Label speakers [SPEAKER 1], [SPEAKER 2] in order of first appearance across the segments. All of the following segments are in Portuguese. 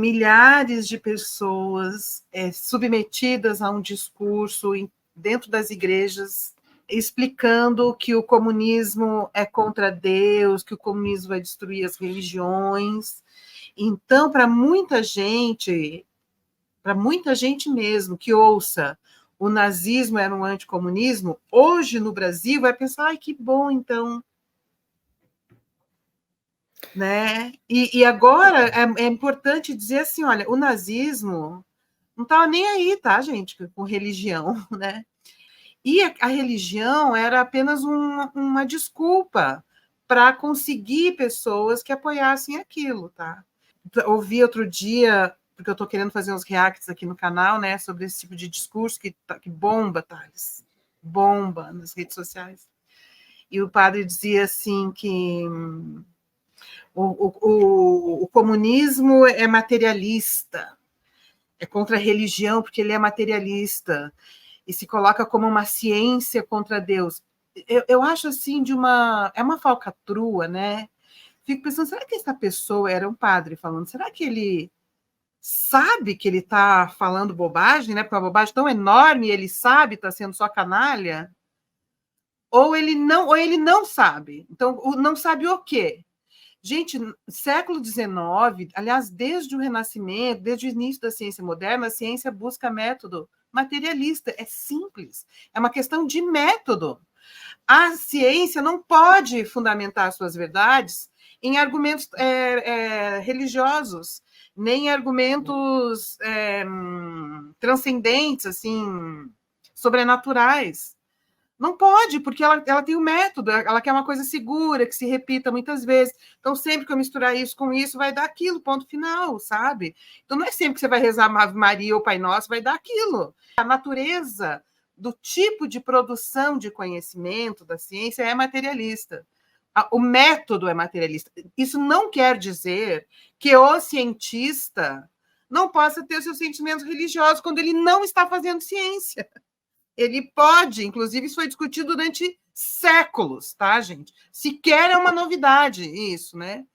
[SPEAKER 1] milhares de pessoas submetidas a um discurso dentro das igrejas, explicando que o comunismo é contra Deus, que o comunismo vai destruir as religiões. Então, para muita gente mesmo que ouça o nazismo era um anticomunismo, hoje no Brasil vai pensar, ai, que bom, então. Né? E agora é importante dizer assim, olha, o nazismo não estava nem aí, tá, gente, com religião, né? E a religião era apenas uma desculpa para conseguir pessoas que apoiassem aquilo, tá? Ouvi outro dia, porque eu estou querendo fazer uns reacts aqui no canal, né, sobre esse tipo de discurso que bomba, Thales, bomba nas redes sociais. E o padre dizia assim que o comunismo é materialista, é contra a religião porque ele é materialista e se coloca como uma ciência contra Deus. Eu acho assim é uma falcatrua, né? Fico pensando, será que essa pessoa era um padre falando? Será que ele sabe que ele está falando bobagem, né? Porque é uma bobagem tão enorme, e ele sabe, está sendo só canalha? Ou ele não sabe? Então, não sabe o quê? Gente, século XIX, aliás, desde o Renascimento, desde o início da ciência moderna, a ciência busca método materialista. É simples, é uma questão de método. A ciência não pode fundamentar suas verdades em argumentos religiosos, nem em argumentos transcendentes, assim, sobrenaturais. Não pode, porque ela tem um método, ela quer uma coisa segura, que se repita muitas vezes. Então, sempre que eu misturar isso com isso, vai dar aquilo, ponto final, sabe? Então, não é sempre que você vai rezar Ave Maria ou Pai Nosso, vai dar aquilo. A natureza do tipo de produção de conhecimento da ciência é materialista. O método é materialista. Isso não quer dizer que o cientista não possa ter os seus sentimentos religiosos quando ele não está fazendo ciência. Ele pode, inclusive, isso foi discutido durante séculos, tá, gente? Sequer é uma novidade isso, né?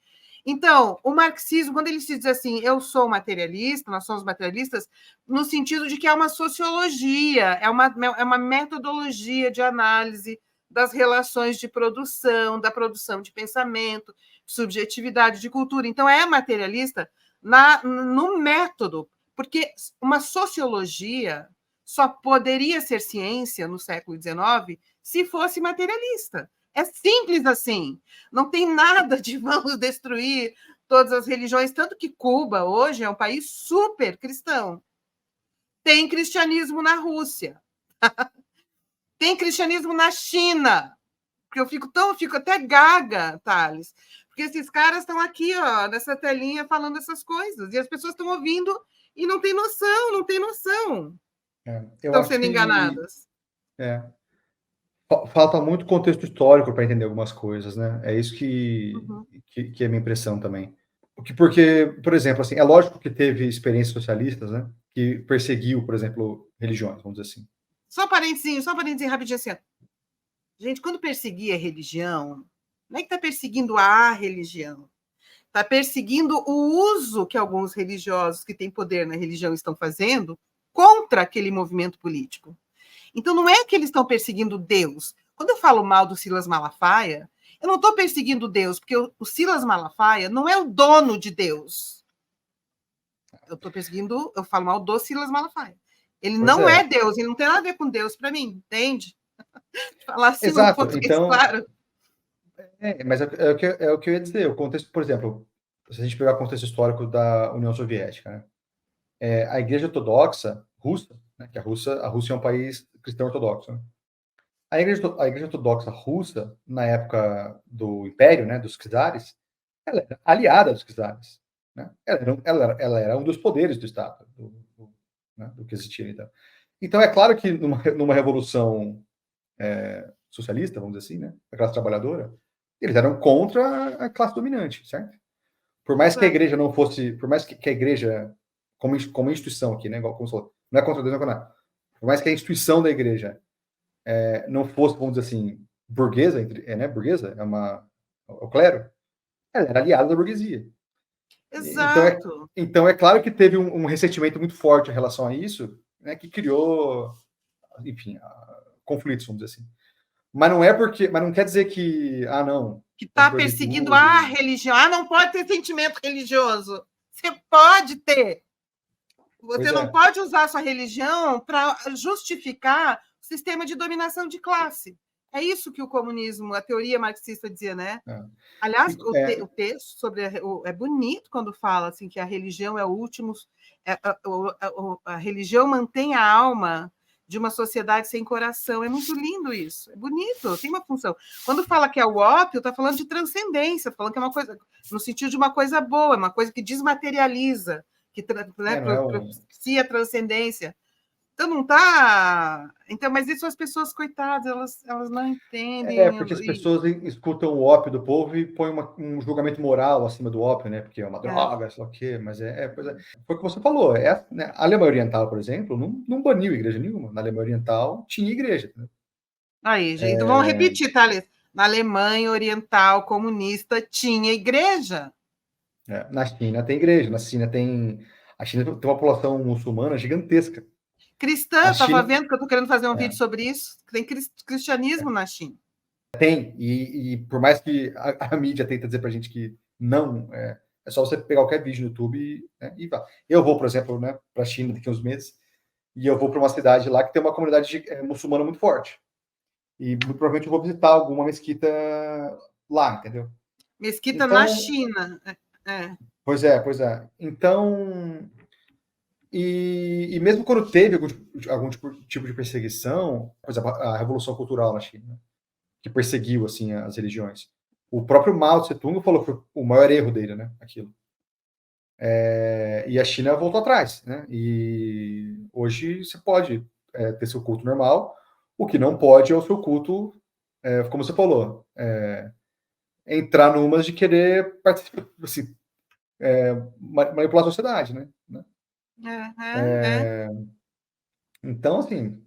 [SPEAKER 1] Então, o marxismo, quando ele se diz assim, eu sou materialista, nós somos materialistas, no sentido de que é uma sociologia, é uma metodologia de análise das relações de produção, da produção de pensamento, subjetividade, de cultura. Então, é materialista no método, porque uma sociologia só poderia ser ciência no século XIX se fosse materialista. É simples assim. Não tem nada de vamos destruir todas as religiões, tanto que Cuba hoje é um país super cristão. Tem cristianismo na Rússia. Tem cristianismo na China. Porque eu fico até gaga, Thales. Porque esses caras estão aqui, ó, nessa telinha falando essas coisas. E as pessoas estão ouvindo e não tem noção, não tem noção.
[SPEAKER 2] Eu
[SPEAKER 1] Estão
[SPEAKER 2] acho
[SPEAKER 1] sendo enganadas.
[SPEAKER 2] Falta muito contexto histórico para entender algumas coisas, né? É isso que é a minha impressão também. Porque, por exemplo, assim, é lógico que teve experiências socialistas, né? Que perseguiu, por exemplo, religiões, vamos dizer assim.
[SPEAKER 1] Só um parentezinho rapidinho assim. Gente, quando perseguir a religião, não é que está perseguindo a religião. Está perseguindo o uso que alguns religiosos que têm poder na religião estão fazendo contra aquele movimento político. Então, não é que eles estão perseguindo Deus. Quando eu falo mal do Silas Malafaia, eu não estou perseguindo Deus, porque o Silas Malafaia não é o dono de Deus. Eu estou perseguindo, eu falo mal do Silas Malafaia. Ele não é Deus, ele não tem nada a ver com Deus para mim, entende? Falar assim no português,
[SPEAKER 2] então,
[SPEAKER 1] claro.
[SPEAKER 2] Mas é o que eu ia dizer. O contexto, por exemplo, se a gente pegar o contexto histórico da União Soviética, né? A Igreja Ortodoxa russa, né? Que a Rússia é um país cristão ortodoxo, né? A Igreja Ortodoxa russa, na época do Império, né, dos czares, ela era aliada dos czares, né? Ela era um dos poderes do Estado, do que existia então. Então, é claro que numa revolução socialista, vamos dizer assim, né, a classe trabalhadora, eles eram contra a classe dominante, certo? Por mais que a igreja não fosse, por mais que a igreja, como instituição aqui, né, como falou, não é contra Deus, não é contra nada. Por mais que a instituição da igreja não fosse, vamos dizer assim, burguesa, né, burguesa, é o clero, ela era aliada da burguesia.
[SPEAKER 1] Exato.
[SPEAKER 2] Então é claro que teve um ressentimento muito forte em relação a isso, né, que criou, enfim, conflitos, vamos dizer assim. Mas não quer dizer que, não,
[SPEAKER 1] Que
[SPEAKER 2] tem que
[SPEAKER 1] está
[SPEAKER 2] proibir
[SPEAKER 1] perseguindo
[SPEAKER 2] tudo.
[SPEAKER 1] a religião. Não pode ter sentimento religioso. Você pode ter. Você não pode usar a sua religião para justificar o sistema de dominação de classe. É isso que o comunismo, a teoria marxista dizia, né? Aliás, o texto sobre é bonito quando fala assim que a religião é o último, a religião mantém a alma de uma sociedade sem coração. É muito lindo isso. É bonito, tem uma função. Quando fala que é o ópio, está falando de transcendência, falando que é uma coisa no sentido de uma coisa boa, uma coisa que desmaterializa, que propicia a transcendência. Então não tá. Então, mas isso as pessoas, coitadas, elas não entendem.
[SPEAKER 2] Porque as pessoas escutam o ópio do povo e põem um julgamento moral acima do ópio, né? Porque é uma droga, sei lá o quê, mas foi o que você falou. Né? A Alemanha Oriental, por exemplo, não baniu igreja nenhuma. Na Alemanha Oriental tinha igreja. Né?
[SPEAKER 1] Aí, gente, então vamos repetir, tá, Lê? Na Alemanha Oriental comunista tinha igreja.
[SPEAKER 2] Na China tem igreja, a China tem uma população muçulmana gigantesca.
[SPEAKER 1] Cristã, eu estava vendo que eu estou querendo fazer um vídeo sobre isso. Tem cristianismo na China.
[SPEAKER 2] Tem, e por mais que a mídia tenta dizer para a gente que não, é só você pegar qualquer vídeo no YouTube e vá. Eu vou, por exemplo, né, para a China daqui a uns meses, e eu vou para uma cidade lá que tem uma comunidade muçulmana muito forte. E muito provavelmente eu vou visitar alguma mesquita lá, entendeu?
[SPEAKER 1] Mesquita na China.
[SPEAKER 2] Pois é. Então, e mesmo quando teve algum tipo de perseguição, por exemplo, a Revolução Cultural na China, que perseguiu assim as religiões. O próprio Mao Tse-tung falou que foi o maior erro dele, né? Aquilo. E a China voltou atrás, né? E hoje você pode ter seu culto normal, o que não pode é o seu culto, como você falou, entrar numas de querer participar, assim, manipular a sociedade, né? Então, assim,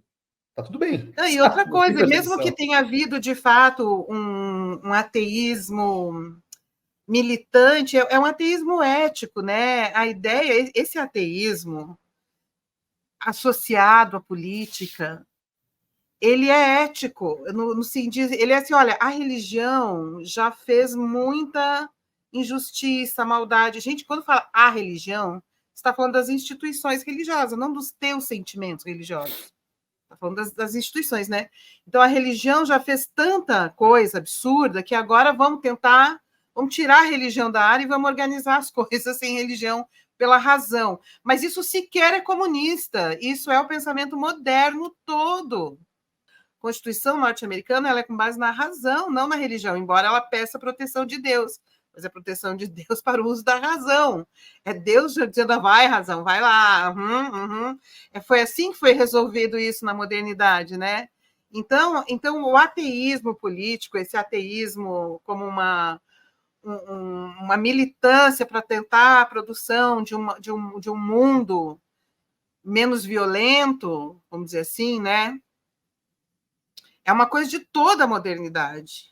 [SPEAKER 2] tá tudo bem.
[SPEAKER 1] E outra coisa, mesmo que tenha havido, de fato, um ateísmo militante, é um ateísmo ético, né? A ideia, esse ateísmo associado à política, ele é ético, no sentido, ele é assim, olha, a religião já fez muita injustiça, maldade. Gente, quando fala a religião, está falando das instituições religiosas, não dos teus sentimentos religiosos. Está falando das instituições, né? Então, a religião já fez tanta coisa absurda que agora vamos tirar a religião da área e vamos organizar as coisas sem religião pela razão. Mas isso sequer é comunista, isso é o pensamento moderno todo. A Constituição norte-americana ela é com base na razão, não na religião, embora ela peça a proteção de Deus. Mas é proteção de Deus para o uso da razão. É Deus dizendo, vai, razão, vai lá. Foi assim que foi resolvido isso na modernidade, né? Então o ateísmo político, esse ateísmo como uma militância para tentar a produção de um mundo menos violento, vamos dizer assim, né? É uma coisa de toda a modernidade.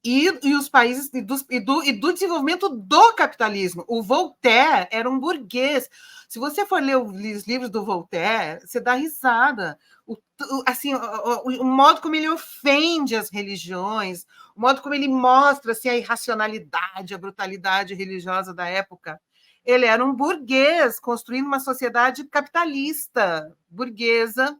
[SPEAKER 1] E os países do desenvolvimento do capitalismo. O Voltaire era um burguês. Se você for ler os livros do Voltaire, você dá risada. O modo como ele ofende as religiões, o modo como ele mostra assim, a irracionalidade, a brutalidade religiosa da época. Ele era um burguês construindo uma sociedade capitalista, burguesa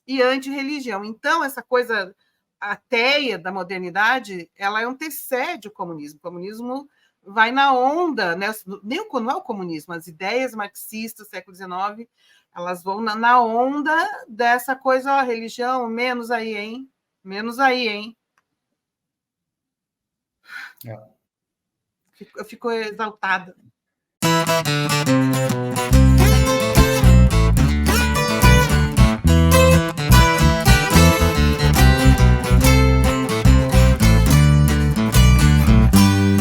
[SPEAKER 1] e anti-religião. Então, essa coisa ateia da modernidade, ela antecede o comunismo. O comunismo vai na onda, né? Não é o comunismo, as ideias marxistas do século XIX, elas vão na onda dessa coisa, religião, menos aí, hein? Menos aí, hein? Eu fico exaltada.